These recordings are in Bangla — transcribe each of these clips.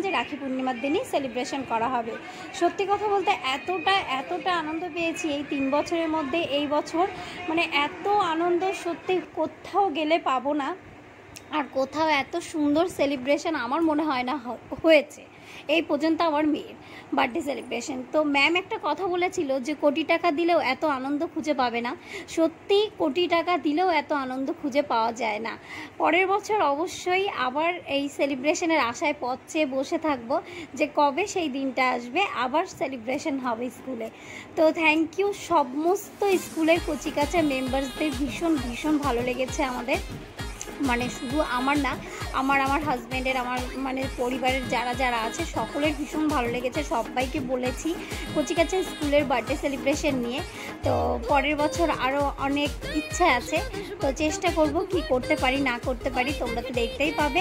যে রাখি পূর্ণিমার দিনই সেলিব্রেশন করা হবে। সত্যি কথা বলতে এতটা আনন্দ পেয়েছি এই 3 বছরের মধ্যে। এই বছর মানে এত আনন্দ সত্যি কোথাও গেলে পাবো না। আর কোথাও এত সুন্দর সেলিব্রেশন আমার মনে হয় না হয়েছে এই পর্যন্ত আমার মেয়ের বার্থডে সেলিব্রেশন। তো ম্যাম একটা কথা বলেছিল যে কোটি টাকা দিলেও এত আনন্দ খুঁজে পাবে না। সত্যি কোটি টাকা দিলেও এত আনন্দ খুঁজে পাওয়া যায় না। পরের বছর অবশ্যই আবার এই সেলিব্রেশনের আশায় পথ চেয়ে বসে থাকবো যে কবে সেই দিনটা আসবে, আবার সেলিব্রেশন হবে স্কুলে। তো থ্যাংক ইউ সমস্ত স্কুলের কচিকাচা মেম্বার্সদের, ভীষণ ভালো লেগেছে আমাদের। মানে শুধু আমার না, আমার হাজব্যান্ডের, আমার মানে পরিবারের যারা আছে সকলের ভীষণ ভালো লেগেছে। সবাইকে বলেছি কচিকাচা স্কুলের বার্থডে সেলিব্রেশন নিয়ে। তো পরের বছর আরও অনেক ইচ্ছা আছে, তো চেষ্টা করব কি করতে পারি না করতে পারি তোমরা তো দেখতেই পাবে।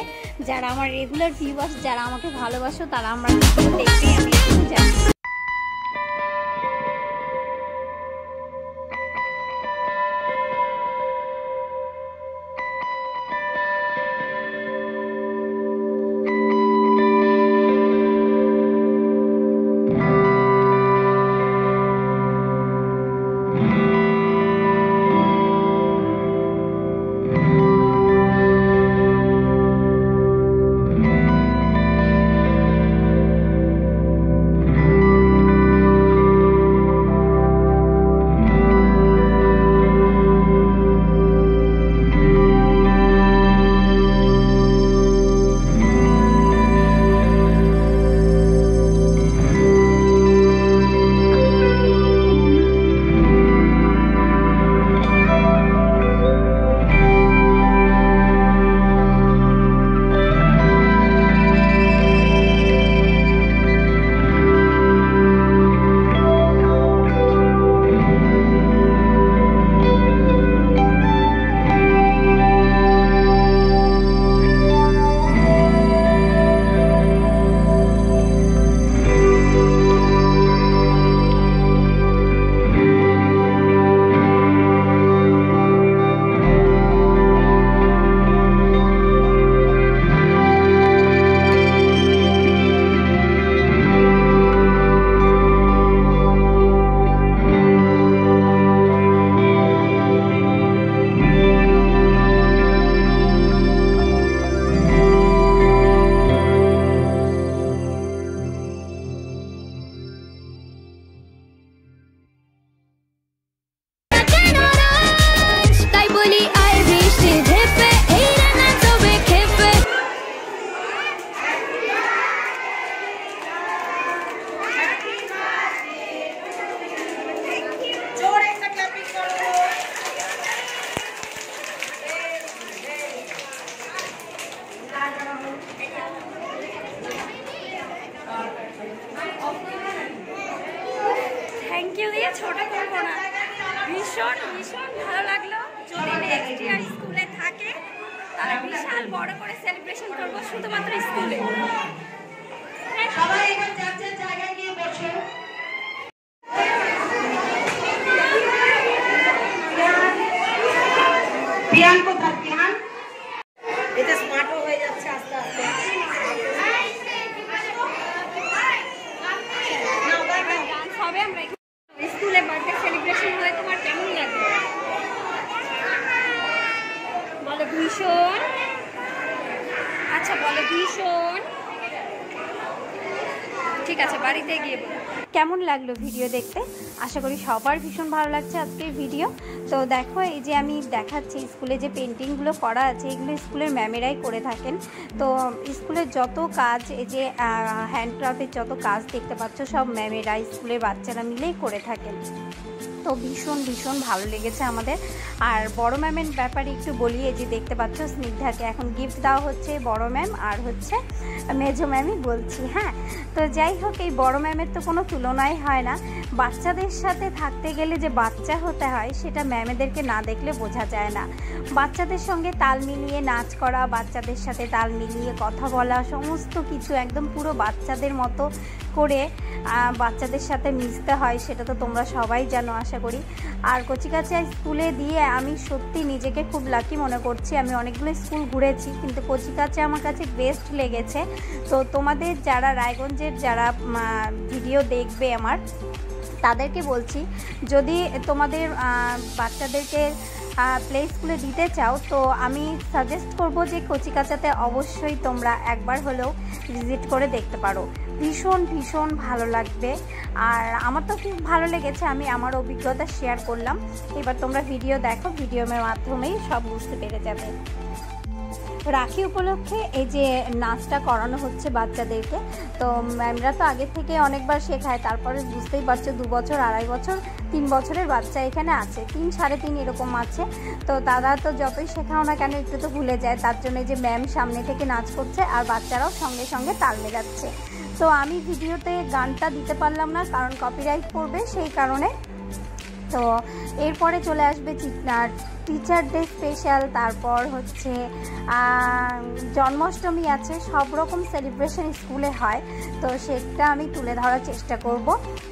যারা আমার রেগুলার ভিউয়ার্স, যারা আমাকে ভালোবাসো, তারা আমার দেখতেই আমি জানি। দিয়ে ছোট করবো না, ভীষণ ভীষণ ভালো লাগলো। যদি নেক্সট ইয়ার স্কুলে থাকে তাহলে বিশাল বড় করে সেলিব্রেশন করবো শুধুমাত্র স্কুলে। সবাই এবার যার যার জায়গায় গিয়ে বসে। পিয়ান কোথায়? পিয়ান এটা স্মার্টও হয়ে যাচ্ছে আস্তে আস্তে। ডান্স হবে, আমরা স্কুলে বার্থডে সেলিব্রেশন হলে তোমার কেমন লাগবে বলো? ভীষণ। আচ্ছা বলো ভীষণ। ঠিক আছে, বাড়িতে গিয়ে বলো। কেমন লাগলো ভিডিও দেখতে? আশা করি সবার ভীষণ ভালো লাগছে আজকের ভিডিও। তো দেখো, এই যে আমি দেখাচ্ছি স্কুলে যে পেন্টিংগুলো করা আছে, এগুলো স্কুলের ম্যামেরাই করে থাকেন। তো স্কুলের যত কাজ, এই যে হ্যান্ডক্রাফটের যত কাজ দেখতে পাচ্ছ, সব ম্যামেরা, স্কুলের বাচ্চারা মিলেই করে থাকেন। তো ভীষণ ভীষণ ভালো লেগেছে আমাদের। আর বড় ম্যামের ব্যাপারে একটু বলি, এই যে দেখতে পাচ্ছ স্নিগ্ধাকে এখন গিফট দেওয়া হচ্ছে বড় ম্যাম আর হচ্ছে মেজো ম্যামই বলছি। হ্যাঁ, তো যাই হোক, এই বড় ম্যামের তো কোনো তুলনাই হয় না। বাচ্চাদের সাথে থাকতে গেলে যে বাচ্চা হতে হয় সেটা ম্যামেদেরকে না দেখলে বোঝা যায় না। বাচ্চাদের সঙ্গে তাল মিলিয়ে নাচ করা, বাচ্চাদের সাথে তাল মিলিয়ে কথা বলা, সমস্ত কিছু একদম পুরো বাচ্চাদের মতো করে বাচ্চাদের সাথে মিশতে হয়, সেটা তো তোমরা সবাই জানো আশা করি। আর কচিকাঁচা স্কুলে দিয়ে আমি সত্যি নিজেকে খুব লাকি মনে করছি। আমি অনেকগুলো স্কুল ঘুরেছি, কিন্তু কচিকাঁচা আমার কাছে বেস্ট লেগেছে। তো তোমাদের যারা রায়গঞ্জের যারা ভিডিও দেখবে আমার, তাদেরকে বলছি, যদি তোমাদের বাচ্চাদেরকে প্লে স্কুলে দিতে চাও, তো আমি সাজেস্ট করব যে কচিকাঁচাতে অবশ্যই তোমরা একবার হলেও ভিজিট করে দেখতে পারো। ভীষণ ভীষণ ভালো লাগবে। আর আমার তো খুব ভালো লেগেছে, আমি আমার অভিজ্ঞতা শেয়ার করলাম। এবার তোমরা ভিডিও দেখো, ভিডিওর মাধ্যমেই সব বুঝতে পেরে যাবে। রাখি উপলক্ষে এই যে নাচটা করানো হচ্ছে বাচ্চাদেরকে। তো ম্যামরা তো আগে থেকে অনেকবার শেখায়, তারপরে বুঝতেই পারছো 2 বছর, 2.5 বছর, 3 বছরের বাচ্চা এখানে আছে, 3, 3.5 এরকম আছে। তো তারা তো যতই শেখাও না কেন একটু তো ভুলে যায়, তার জন্য যে ম্যাম সামনে থেকে নাচ করছে আর বাচ্চারাও সঙ্গে সঙ্গে তাল মেলাচ্ছে। তো আমি ভিডিওতে গানটা দিতে পারলাম না, কারণ কপিরাইট পড়বে, সেই কারণে। তো এরপরে চলে আসবে টিচার ডে স্পেশাল, তারপর হচ্ছে জন্মাষ্টমী আছে, সব রকম সেলিব্রেশন স্কুলে হয়। তো সেটা আমি তুলে ধরার চেষ্টা করব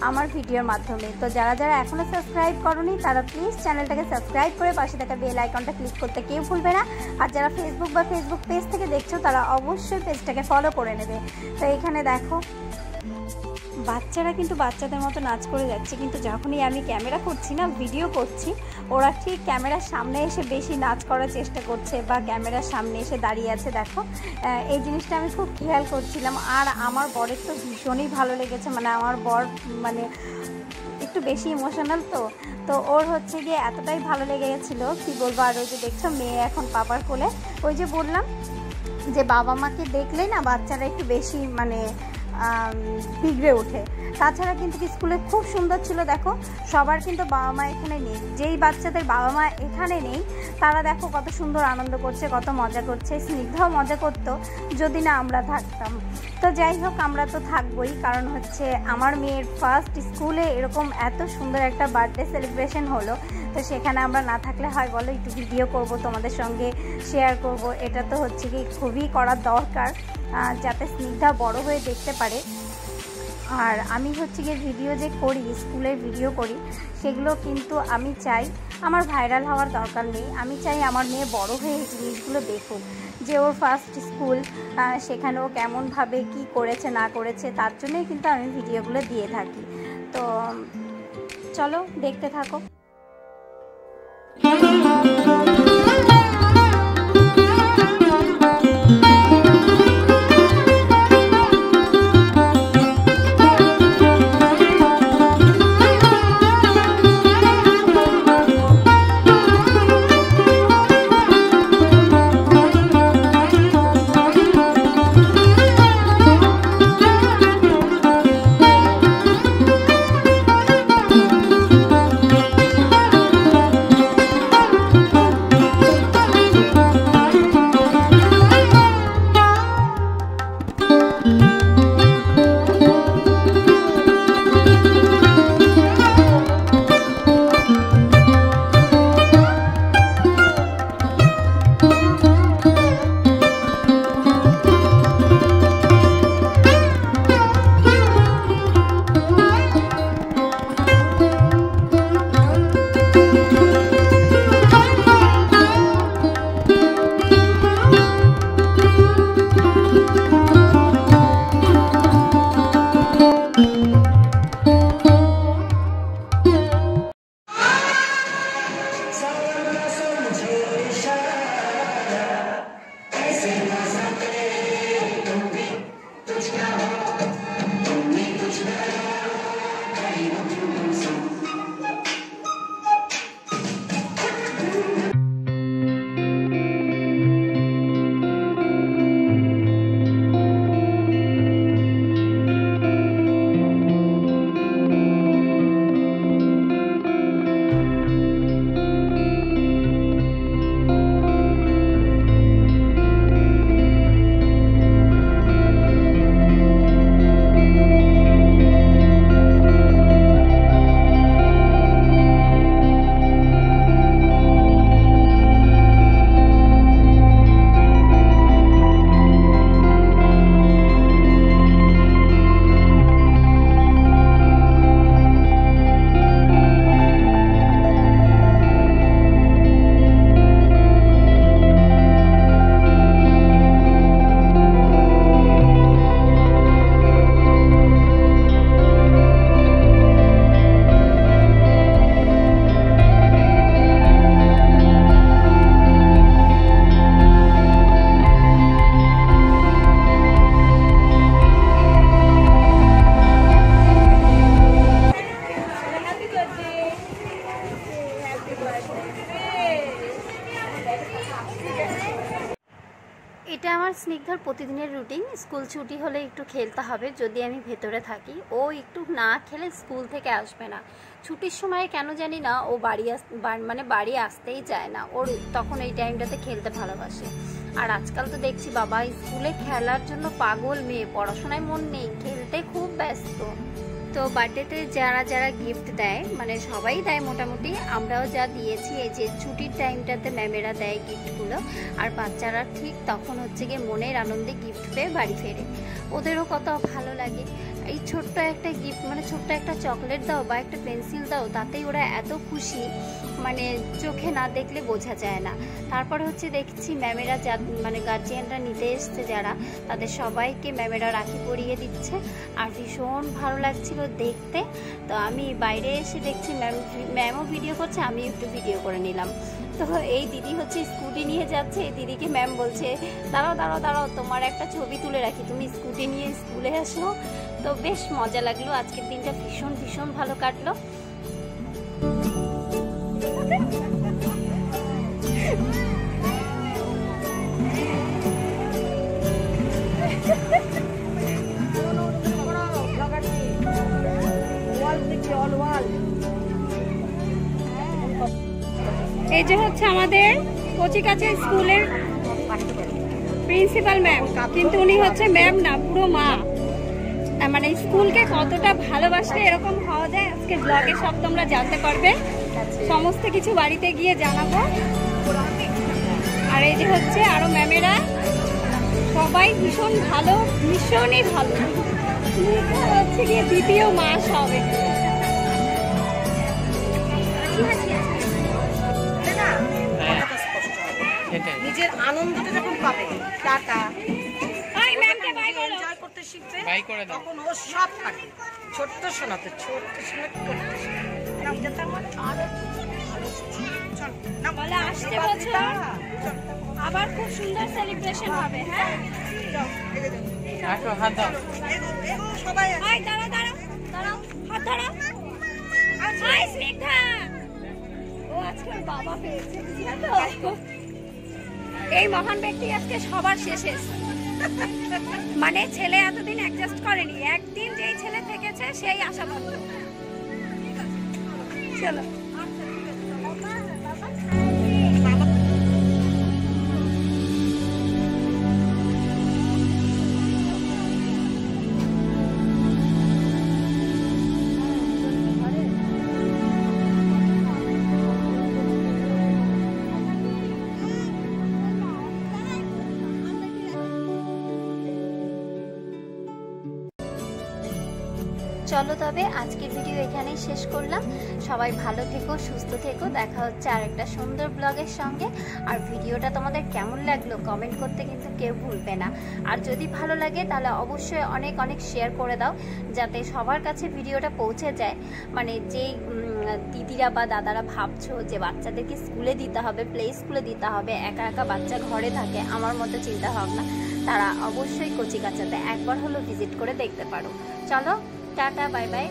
আমার ভিডিওর মাধ্যমে। তো যারা যারা এখনও সাবস্ক্রাইব করোনি তারা প্লিজ চ্যানেলটাকে সাবস্ক্রাইব করে পাশে থাকা বেল আইকনটা ক্লিক করতে কেউ ভুলবে না। আর যারা ফেসবুক পেজ থেকে দেখছো তারা অবশ্যই পেজটাকে ফলো করে নেবে। তো এখানে দেখো বাচ্চারা কিন্তু বাচ্চাদের মতো নাচ করে যাচ্ছে, কিন্তু যখনই আমি ক্যামেরা করছি না, ভিডিও করছি, ওরা ঠিক ক্যামেরার সামনে এসে বেশি নাচ করার চেষ্টা করছে বা ক্যামেরার সামনে এসে দাঁড়িয়ে আছে। দেখো, এই জিনিসটা আমি খুব খেয়াল করছিলাম। আর আমার বরের তো ভীষণই ভালো লেগেছে, মানে আমার বর মানে একটু বেশি ইমোশনাল, তো ওর হচ্ছে গিয়ে এতটাই ভালো লেগে গেছিলো, কী বলবো। আর ওই যে দেখছো মেয়ে এখন বাবার কোলে, ওই যে বললাম যে বাবা মাকে দেখলেই না বাচ্চারা একটু বেশি মানে বিগড়ে ওঠে। তাছাড়া কিন্তু স্কুলে খুব সুন্দর ছিল। দেখো, সবার কিন্তু বাবা মা এখানে নেই, যেই বাচ্চাদের বাবা মা এখানে নেই তারা দেখো কত সুন্দর আনন্দ করছে, কত মজা করছে। স্নিগ্ধাও মজা করতো যদি না আমরা থাকতাম। তো যাই হোক, আমরা তো থাকবোই, কারণ হচ্ছে আমার মেয়ের ফার্স্ট স্কুলে এরকম এত সুন্দর একটা বার্থডে সেলিব্রেশন হলো। তো সেখানে আমরা না থাকলে হয় বলো? একটু ভিডিও করব, তোমাদের সঙ্গে শেয়ার করব, এটা তো হচ্ছে কি খুবই করার দরকার, যাতে স্নিগ্ধা বড় হয়ে দেখতে পারে। আর আমি হচ্ছে গিয়ে ভিডিও যে করি, স্কুলের ভিডিও করি, সেগুলো কিন্তু আমি চাই আমার ভাইরাল হওয়ার দরকার নেই। আমি চাই আমার মেয়ে বড় হয়ে এই জিনিসগুলো দেখুক, যে ওর ফার্স্ট স্কুল, সেখানেও কেমনভাবে কি করেছে না করেছে, তার জন্যই কিন্তু আমি ভিডিওগুলো দিয়ে থাকি। তো চলো দেখতে থাকো। এটা আমার স্নিগ্ধার প্রতিদিনের রুটিন। স্কুল ছুটি হলে একটু খেলতে হবে, যদি আমি ভেতরে থাকি। ও একটু না খেলে স্কুল থেকে আসবে না। ছুটির সময় কেন জানি না ও বাড়ি আসতেই চায় না। ওর তখন এই টাইমটাতে খেলতে ভালোবাসে। আর আজকাল তো দেখছি বাবা স্কুলে খেলার জন্য পাগল মেয়ে, পড়াশোনায় মন নেই, খেলতে খুব ব্যস্ত। তো বার্থডেতে যারা যারা গিফট দেয়, মানে সবাই দেয় মোটামুটি, আমরাও যা দিয়েছি, এই যে ছুটির টাইমটাতে ম্যামেরা দেয় গিফটগুলো, আর বাচ্চারা ঠিক তখন হচ্ছে গিয়ে মনের আনন্দে গিফট পেয়ে বাড়ি ফেরে। ওদেরও কত ভালো লাগে। এই ছোট্ট একটা গিফট, মানে ছোট্ট একটা চকলেট দাও বা একটা পেন্সিল দাও, তাতেই ওরা এত খুশি, মানে চোখে না দেখলে বোঝা যায় না। তারপরে হচ্ছে দেখছি ম্যামেরা মানে গার্জিয়ানরা নিতে এসছে যারা, তাদের সবাইকে ম্যামেরা রাখি পরিয়ে দিচ্ছে, আর ভীষণ ভালো লাগছিল দেখতে। তো আমি বাইরে এসে দেখছি ম্যামও ভিডিও করছে, আমি একটু ভিডিও করে নিলাম। তো এই দিদি হচ্ছে স্কুটি নিয়ে যাচ্ছে, এই দিদিকে ম্যাম বলছে দাঁড়াও দাঁড়াও দাঁড়াও, তোমার একটা ছবি তুলে রাখি, তুমি স্কুটি নিয়ে স্কুলে আসো। তো বেশ মজা লাগলো, আজকের দিনটা ভীষণ ভীষণ ভালো কাটলো। এই যে হচ্ছে আমাদের কচিকাচা স্কুলের প্রিন্সিপাল ম্যাম, কিন্তু উনি হচ্ছে ম্যাম না, পুরো মা। মানে স্কুলকে কতটা ভালোবাসলে এরকম হওয়া যায়, আজকে ব্লগে সব তোমরা জানতে পারবে, সমস্ত কিছু বাড়িতে গিয়ে জানাবো। আর এই যে হচ্ছে আরো ম্যামেরা সবাই ভীষণ ভালো, ভীষণই ভালো। হচ্ছে গিয়ে দ্বিতীয় মাস হবে। নিজের আনন্দটা যখন পাবে, টাকা এনজয় করতে শিখবে, তখন ও সব পারে। ছোট্ট শোনাতে ছোট্ট শোনাতে করতে আবার খুব সুন্দর সেলিব্রেশন হবে। হ্যাঁ সবাই দাঁড়াও দাঁড়াও দাঁড়াও, হাত ধরো। স্নিগ্ধা ও আজকে বাবা পেয়েছে, এই মহান ব্যক্তি আজকে সবার শেষে। মানে ছেলে এতদিন অ্যাডজাস্ট করেনি, একদিন যেই ছেলে থেকেছে সেই আশাবাদ। চলো চলো তবে আজকের ভিডিও এখানেই শেষ করলাম। সবাই ভালো থেকো, সুস্থ থেকো, দেখা হচ্ছে আরেকটা সুন্দর ব্লগের সঙ্গে। আর ভিডিওটা তোমাদের কেমন লাগলো কমেন্ট করতে কিন্তু কেউ ভুলবে না। আর যদি ভালো লাগে তাহলে অবশ্যই অনেক অনেক শেয়ার করে দাও, যাতে সবার কাছে ভিডিওটা পৌঁছে যায়। মানে যেই দিদিরা বা দাদারা ভাবছো যে বাচ্চাদেরকে স্কুলে দিতে হবে, প্লে স্কুলে দিতে হবে, একা একা বাচ্চা ঘরে থাকে আমার মতো চিন্তা ভাবনা, তারা অবশ্যই কচিকাচাতে একবার হলো ভিজিট করে দেখতে পারো। চলো টাটা, বাই বাই।